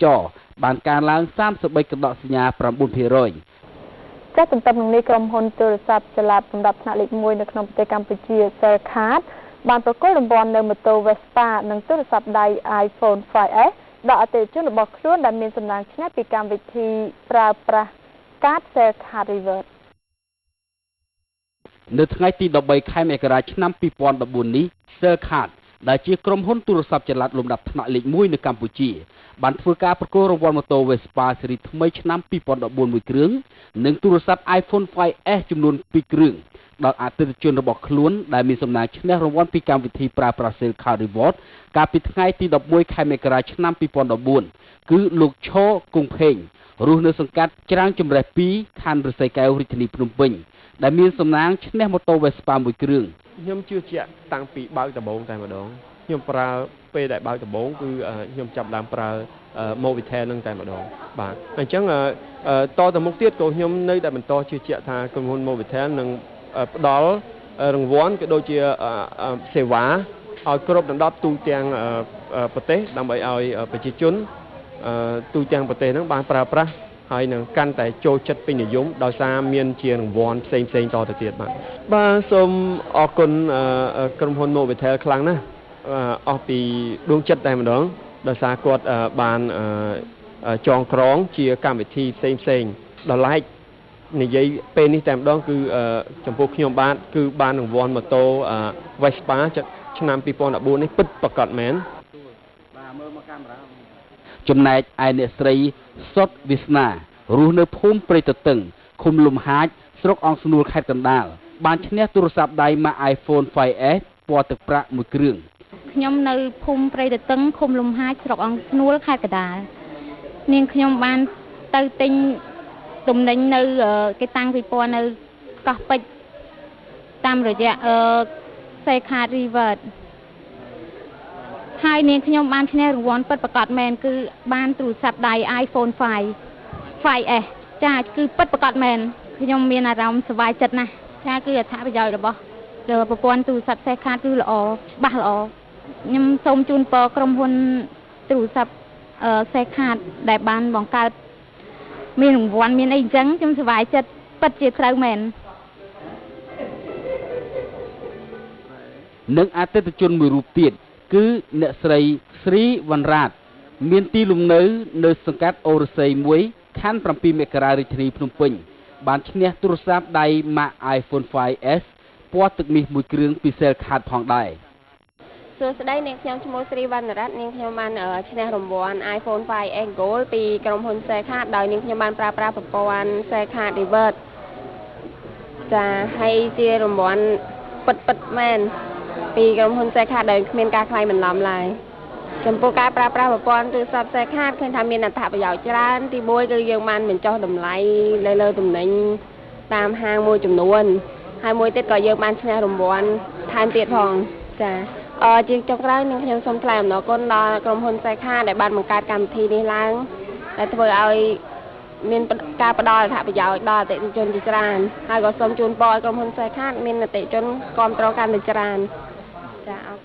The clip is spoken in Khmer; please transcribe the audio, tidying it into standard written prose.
ចរបានកើនឡើង33កណ្ដកសញ្ញា9%ចាត់ទន្ទឹមនឹងនេះក្រុមហ៊ុនទូរស័ព្ទចល័តលំដាប់ថ្នាក់លេខ1នៅក្នុងប្រទេសកម្ពុជា Cellcard បានប្រគល់រង្វាន់នៅម៉ូតូ Vespa និងទូរស័ព្ទដៃ iPhone 5S ដល់អតិថិជនរបស់ខ្លួនដែលមានសំណាងឈ្នះពីកម្មវិធីប្រើប្រាស់កាត Cellcard Reward នៅថ្ងៃទី13ខែមករាឆ្នាំ2014នេះ Cellcard ដែលជាក្រុមហ៊ុនទូរស័ព្ទចល័តលំដាប់ថ្នាក់លេខ1នៅកម្ពុជាបានធ្វើការប្រគល់រង្វាន់ម៉ូតូ Vespa ស៊េរីថ្មីឆ្នាំ2014មួយគ្រឿងនិងទូរស័ព្ទ iPhone 5S ចំនួន2គ្រឿងដល់អតិថិជនរបស់ខ្លួនដែលមានសំណាងឈ្នះរង្វាន់ពីកម្មវិធីប្រើប្រាស់ Cellcard Reward កាលពីថ្ងៃទី11ខែមករាឆ្នាំ2014គឺលោកឈរគង់ភេងរស់នៅសង្កាត់ច្រាំងជំរះ2ខណ្ឌឫស្សីកែវរាជធានីភ្នំពេញដែលមានសំណាងឈ្នះម៉ូតូ Vespa មួយគ្រឿងខ្ញុំជឿជាក់តាំងពីបើកដំបូងតែម្ដងខ្ញុំប្រើពេលដែលបើកដំបូងគឺខ្ញុំចាប់ដើមប្រើ Movitel នឹងតែម្ដងបាទអញ្ចឹងតទៅមុខទៀតក៏ខ្ញុំនៅតែបន្តជឿជាក់ថាក្រុមហ៊ុន Movitel នឹងផ្ដល់រង្វាន់ក៏ដូចជាសេវាឲ្យគ្រប់ដណ្ដប់ទូទាំងប្រទេសដើម្បីឲ្យប្រជាជនទូទាំងប្រទេសហ្នឹងបានប្រើប្រាស់ហើយនឹងកាន់តែចូលចិត្តពេញនិយមដោយសារមានជារង្វាន់ផ្សេងៗតទៅទៀតបាទសូមអរគុណក្រុមហ៊ុន Movitel ខ្លាំងណាស់អស់ពីដួងចិត្តតែម្ដងដោយសារគាត់បានចងក្រងជាកម្មវិធីផ្សេងដល់ឡែកនិយាយពេលនេះតែម្ដងគឺចំពោះខ្ញុំគឺបានរង្វាន់ម៉ូតូ Vespa ឆ្នាំ2014នេះពិតប្រាកដមែនបាទមើលមកកាមេរ៉ាចំណែកឯអ្នកស្រីសុតវាសនារស់នៅភូមិព្រៃទទឹងឃុំលំហាចស្រុកអង្គស្នួលខេត្តកណ្ដាលបានឈ្នះទូរស័ព្ទដៃម៉ាក iPhone 5S ពណ៌ទឹកប្រាក់មួយគ្រឿងខ្ញុំនៅភូមិព្រៃទទឹងឃុំលំហាចស្រុកអង្គស្នួលខេត្តកណ្ដាលនាងខ្ញុំបានទៅទិញទំនិញនៅគេតាំងពិព័រណ៍នៅកោះពេជ្រតាមរយៈCellcard Reward ហើយនាងខ្ញុំបានឈ្នះរង្វាន់ពិតប្រាកដមែនគឺបានទូរស័ព្ទដៃ iPhone 5S ចាគឺពិតប្រាកដមែនខ្ញុំមានអារម្មណ៍សប្បាយចិត្តណាស់ថាគឺអត្ថប្រយោជន៍របស់ប្រព័ន្ធទូរស័ព្ទ Cellcard គឺល្អច្បាស់ល្អខ្ញុំសូមជូនពរក្រុមហ៊ុនទូរស័ព្ទCellcard ដែលបានបង្កើតមានរង្វាន់មានអីអញ្ចឹងខ្ញុំសប្បាយចិត្តពិតជាត្រូវមែននិងអតិថិជនមួយរូបទៀតគឺអ្នកស្រីស្រីវណ្ណរាតមានទីលំនៅនៅសង្កាត់អូរស័យ1ខណ្ឌ7មករារាជធានីភ្នំពេញបានឈ្នះទូរស័ព្ទដៃម៉ាក iPhone 5S ពណ៌ទឹកមាសមួយគ្រឿងពី Cellcard ផងដែរសួស្តីនាងខ្ញុំឈ្មោះស្រីវណ្ណរតនាងខ្ញុំបានឈ្នះរង្វាន់ iPhone 5S Gold ពីក្រុមហ៊ុន Cellcard ដោយនាងខ្ញុំបានប្រើប្រាស់ប្រព័ន្ធ Cellcard Reward ចាហើយជារង្វាន់ពិតមែនពីក្រុមហ៊ុន Cellcard ដោយគ្មានការខ្លាយបន្លំឡើយចំពោះការប្រើប្រាស់ប្រព័ន្ធទូរស័ព្ទ Cellcard ឃើញថាមានអត្ថប្រយោជន៍ច្រើនទី1គឺយើងបានបញ្ចុះតម្លៃលើទំនិញតាមហាងមួយចំនួនហើយមួយទៀតក៏យើងបានឈ្នះរង្វាន់ថែមទៀតផងចាជាចុងក្រោយនាងខ្ញុំសូមថ្លែងអំណរគុណដល់ក្រុមហ៊ុន Cellcard ដែលបានបង្កើតកម្មវិធីនេះឡើងដែលធ្វើឲ្យមានការផ្ដល់អត្ថប្រយោជន៍ដល់អតិថិជនជាច្រើនហើយក៏សូមជូនពរឲ្យក្រុមហ៊ុន Cellcard មានអតិថិជនគាំទ្រកាន់តែច្រើនចាអរ